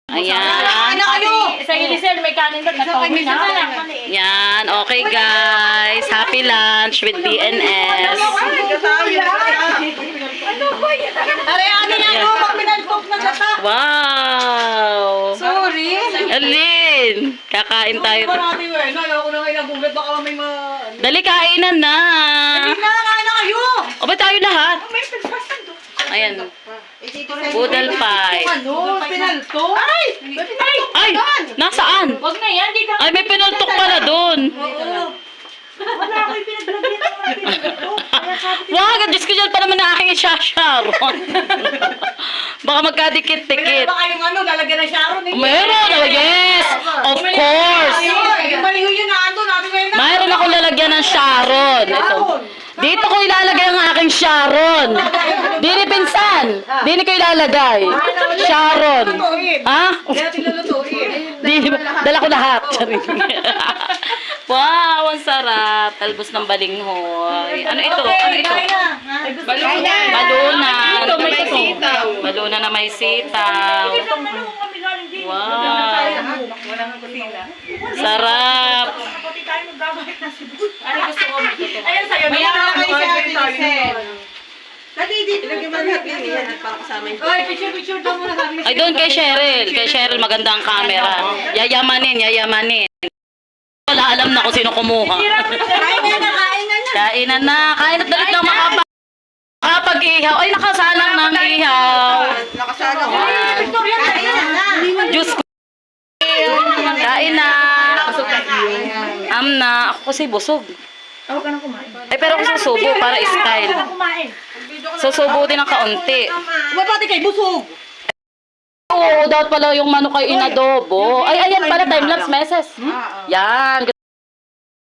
Ayan. Sa Elisel, may kanin doon. Natawin na. Yan. Okay, guys. Happy lunch with BNS. Areano yan mo, pag pinaltok na lata. Wow. Sorry. Alin. Kakain tayo. Marami mo eh. Ayaw ko na kayo nagulat. Baka may Dali, kainan na. Hindi na na kayo. O ba tayo lahat? Ayan. Boodle pie. Ano? Pinaltok? Ay! Ay! Nasaan? Wag na yan. Di Ay, may pinultok pala doon. Wala ko yung pinaglagyan ng mga pinaltok. Wag, Diyos ko dyan pa naman na aking isasharon. Baka magkadikit-dikit. Baka yung ano, lalagyan ng Sharon. Meron! Oh, yes! Of course! Yung baliho yun na ando. Nabi ko yun na. Mayroon akong lalagyan ng Sharon. Ito. Dito ko ilalagay ang aking Sharon. Dini pinsan. Dini ko ilalagay. Sharon. Ha? Hindi natin lulutuin. Di, dala ko lahat. Wow, ang sarap. Talbos ng balinghoy. Ano ito? Ano ito? Balunan. Balunan na may sitaw. Wow. Sarap. Ayan sa'yo. Mayroon kayo sa atin, Lisel. Dati dito. Ilagay mo lahat yan, yan, para kasama yung... Oy, picture daw muna sabi. Ay, doon kay Cheryl. Kay Cheryl, maganda ang camera. Yayamanin, yayamanin. Wala alam na kung sino kumuha. Kain na. Kainan na. Kain at dalit lang makapag-ihaw. Ay, nakasalang ng ihaw. Nakasala ko. Victoria, kain na. Diyos ko. Kain na. Na. Ako kasi busog. Ako ka na kumain. Ay, pero ako susubo para style. Kumain. Susubo din ng kaunti. Mabati kay busog. Oo, dapat pala yung manok ay inadobo. Ay, ayan pala, time-lapse meses. Yan.